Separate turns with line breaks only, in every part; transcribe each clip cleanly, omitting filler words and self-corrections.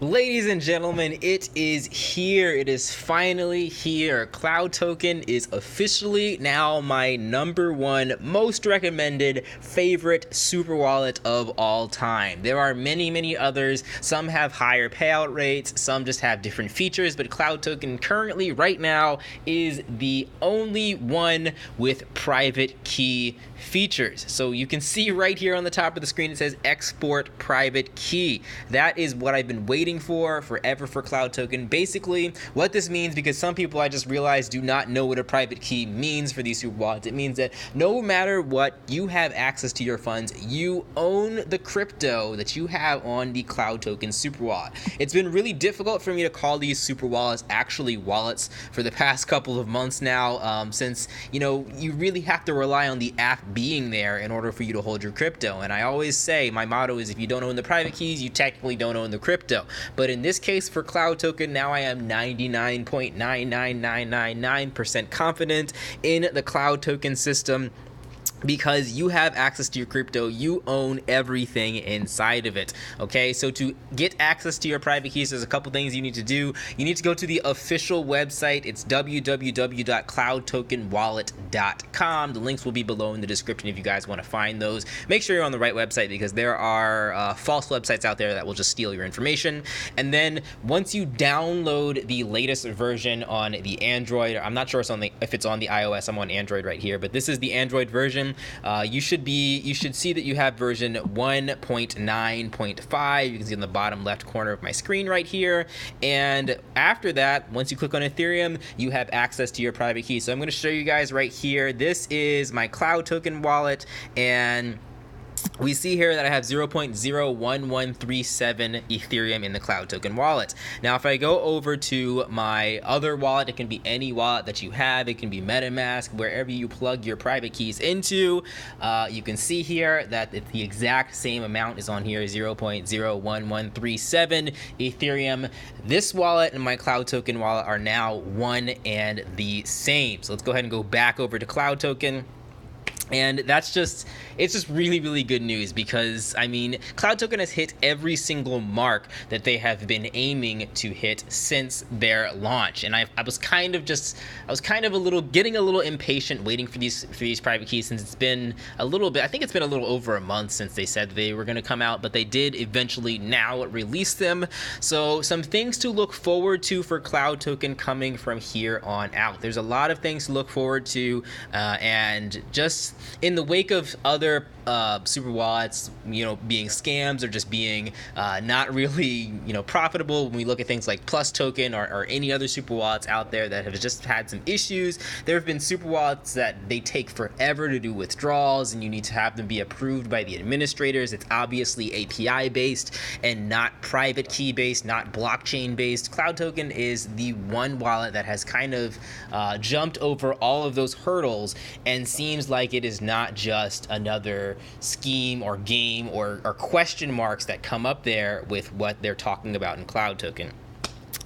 Ladies and gentlemen, it is here. It is finally here. CloudToken is officially now my #1 most recommended favorite super wallet of all time. There are many others. Some have higher payout rates, some just have different features, but CloudToken currently right now is the only one with private key features. So you can see right here on the top of the screen it says export private key. That is what I've been waiting for forever for CloudToken. Basically what this means, because some people I just realized do not know what a private key means for these super wallets, it means that no matter what, you have access to your funds. You own the crypto that you have on the CloudToken super wallet. It's been really difficult for me to call these super wallets actually wallets for the past couple of months now, since you really have to rely on the app being there in order for you to hold your crypto. And I always say my motto is, if you don't own the private keys, you technically don't own the crypto. But in this case for CloudToken, now I am 99.99999% confident in the CloudToken system, because you have access to your crypto. You own everything inside of it. Okay, so to get access to your private keys, there's a couple things you need to do. You need to go to the official website. It's www.cloudtokenwallet.com. The links will be below in the description if you guys want to find those. Make sure you're on the right website, because there are false websites out there that will just steal your information. And then once you download the latest version on the Android, I'm not sure if it's on the iOS. I'm on Android right here, but this is the Android version. You should see that you have version 1.9.5. You can see on the bottom left corner of my screen right here. And after that, once you click on Ethereum, you have access to your private key. So I'm going to show you guys right here. This is my CloudToken wallet, and we see here that I have 0.01137 Ethereum in the CloudToken wallet. Now, if I go over to my other wallet, it can be any wallet that you have. It can be MetaMask, wherever you plug your private keys into. You can see here that it's the exact same amount is on here, 0.01137 Ethereum. This wallet and my CloudToken wallet are now one and the same. So let's go ahead and go back over to CloudToken. And it's just really good news, because I mean, CloudToken has hit every single mark that they have been aiming to hit since their launch. And I was kind of getting a little impatient waiting for these private keys, since it's been a little bit. I think it's been a little over a month since they said they were going to come out, but they did eventually now release them. So some things to look forward to for CloudToken coming from here on out. There's a lot of things to look forward to, and just in the wake of other super wallets, being scams or just being not really, profitable. When we look at things like TUSD or any other super wallets out there that have just had some issues, there have been super wallets that they take forever to do withdrawals, and you need to have them be approved by the administrators. It's obviously API based and not private key based, not blockchain based. CloudToken is the one wallet that has kind of jumped over all of those hurdles, and seems like it is not just another scheme or game or question marks that come up there with what they're talking about in CloudToken.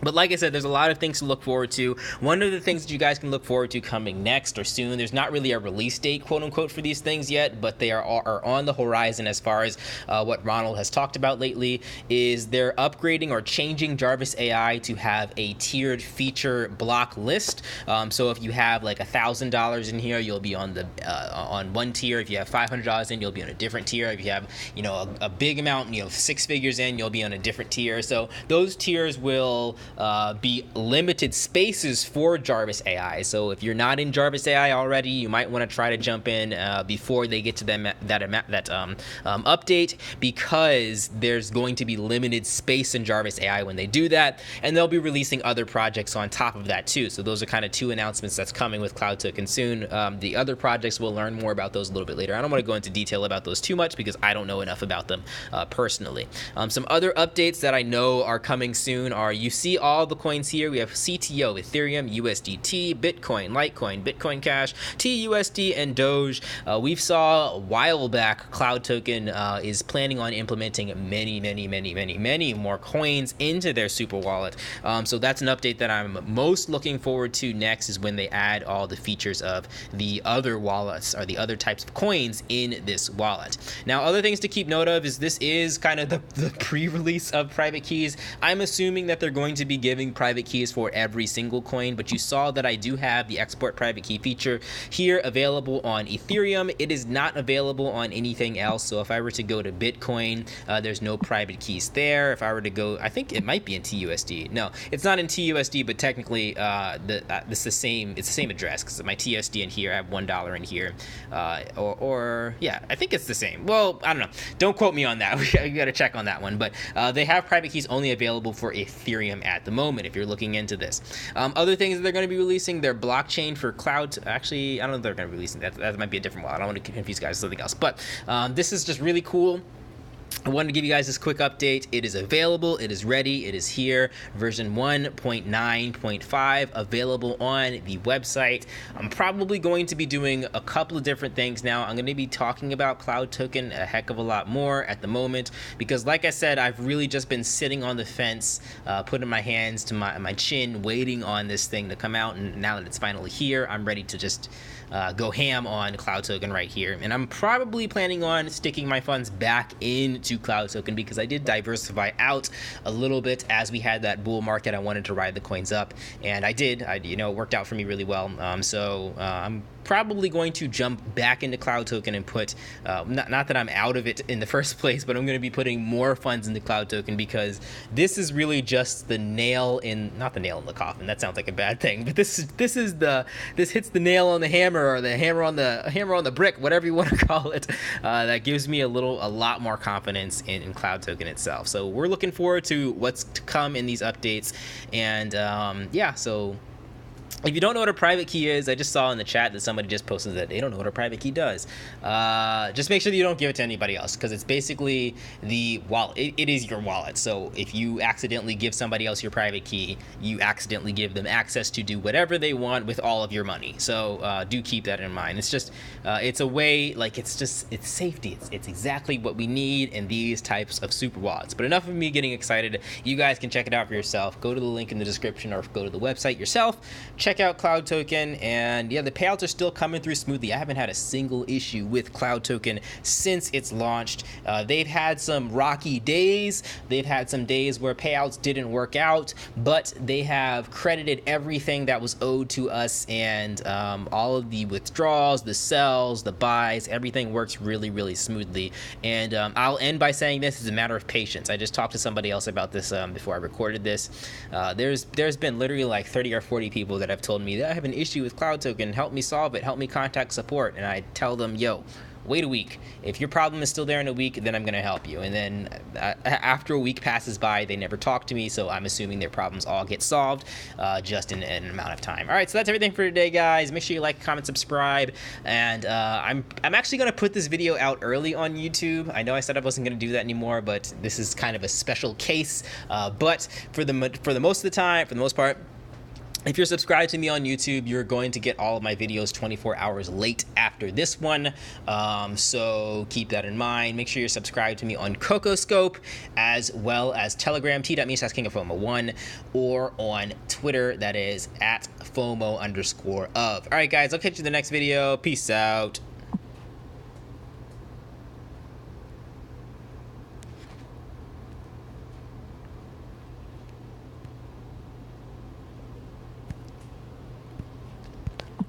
But like I said, there's a lot of things to look forward to. One of the things that you guys can look forward to coming next or soon, there's not really a release date, quote unquote, for these things yet, but they are on the horizon as far as what Ronald has talked about lately, is they're upgrading or changing JARVIS AI to have a tiered feature block list. So if you have like $1,000 in here, you'll be on on one tier. If you have $500 in, you'll be on a different tier. If you have a big amount, 6 figures in, you'll be on a different tier. So those tiers will be limited spaces for JARVIS AI. So if you're not in JARVIS AI already, you might want to try to jump in before they get to that update, because there's going to be limited space in JARVIS AI when they do that, and they'll be releasing other projects on top of that too. So those are kind of two announcements that's coming with CloudToken soon. The other projects, we'll learn more about those a little bit later. I don't want to go into detail about those too much, because I don't know enough about them personally. Some other updates that I know are coming soon are, you see all the coins here. We have CTO, Ethereum, USDT, Bitcoin, Litecoin, Bitcoin Cash, TUSD, and DOGE. We saw a while back CloudToken is planning on implementing many more coins into their super wallet. So that's an update that I'm most looking forward to next, is when they add all the features of the other wallets or the other types of coins in this wallet. Now, other things to keep note of is this is kind of the pre-release of private keys. I'm assuming that they're going to be giving private keys for every single coin, but you saw that I do have the export private key feature here available on Ethereum. It is not available on anything else. So if I were to go to Bitcoin, there's no private keys there. If I were to go, I think it might be in TUSD. No, it's not in TUSD, but technically it's the same address, because my TUSD in here, I have $1 in here, or yeah, I think it's the same. Well, I don't know. Don't quote me on that. We got to check on that one. But they have private keys only available for Ethereum at the moment, if you're looking into this. Other things that they're going to be releasing, their blockchain for cloud. Actually, I don't know if they're going to be releasing that. That might be a different wallet. I don't want to confuse guys with something else. But this is just really cool. I wanted to give you guys this quick update. It is available, it is ready, it is here. Version 1.9.5 available on the website. I'm probably going to be doing a couple of different things now. I'm going to be talking about CloudToken a heck of a lot more at the moment, because like I said, I've really just been sitting on the fence, putting my hands to my chin, waiting on this thing to come out. And now that it's finally here, I'm ready to just go ham on CloudToken right here. And I'm probably planning on sticking my funds back into CloudToken, because I did diversify out a little bit as we had that bull market. I wanted to ride the coins up, and I did. It worked out for me really well. So I'm probably going to jump back into CloudToken and put, not that I'm out of it in the first place, but I'm going to be putting more funds into CloudToken, because this is really just the nail in, not the nail in the coffin, that sounds like a bad thing, but this hits the nail on the hammer, or the hammer on the brick, whatever you want to call it, that gives me a lot more confidence in CloudToken itself. So we're looking forward to what's to come in these updates. And yeah, so if you don't know what a private key is, I just saw in the chat that somebody just posted that they don't know what a private key does. Just make sure that you don't give it to anybody else, because it's basically the wallet. It is your wallet. So if you accidentally give somebody else your private key, you accidentally give them access to do whatever they want with all of your money. So do keep that in mind. It's just, it's a way, like, it's safety. It's exactly what we need in these types of super wallets. But enough of me getting excited. You guys can check it out for yourself. Go to the link in the description, or go to the website yourself. Check out CloudToken, and yeah, the payouts are still coming through smoothly. I haven't had a single issue with CloudToken since it's launched. They've had some rocky days. They've had some days where payouts didn't work out, but they have credited everything that was owed to us, and all of the withdrawals, the sells, the buys, everything works really smoothly. And I'll end by saying this is a matter of patience. I just talked to somebody else about this before I recorded this. There's been literally like 30 or 40 people that have told me that I have an issue with CloudToken, help me solve it, help me contact support, and I tell them, yo, wait a week. If your problem is still there in a week, then I'm going to help you. And then after a week passes by, they never talk to me, so I'm assuming their problems all get solved just in an amount of time. All right, so that's everything for today, guys. Make sure you like, comment, subscribe, and I'm actually going to put this video out early on YouTube. I know I said I wasn't going to do that anymore, but this is kind of a special case. But for the most part, if you're subscribed to me on YouTube, you're going to get all of my videos 24 hours late after this one. So keep that in mind. Make sure you're subscribed to me on CocoScope, as well as Telegram, t.me/KingofFOMO1, or on Twitter, that is @FOMO_of. All right, guys, I'll catch you in the next video. Peace out.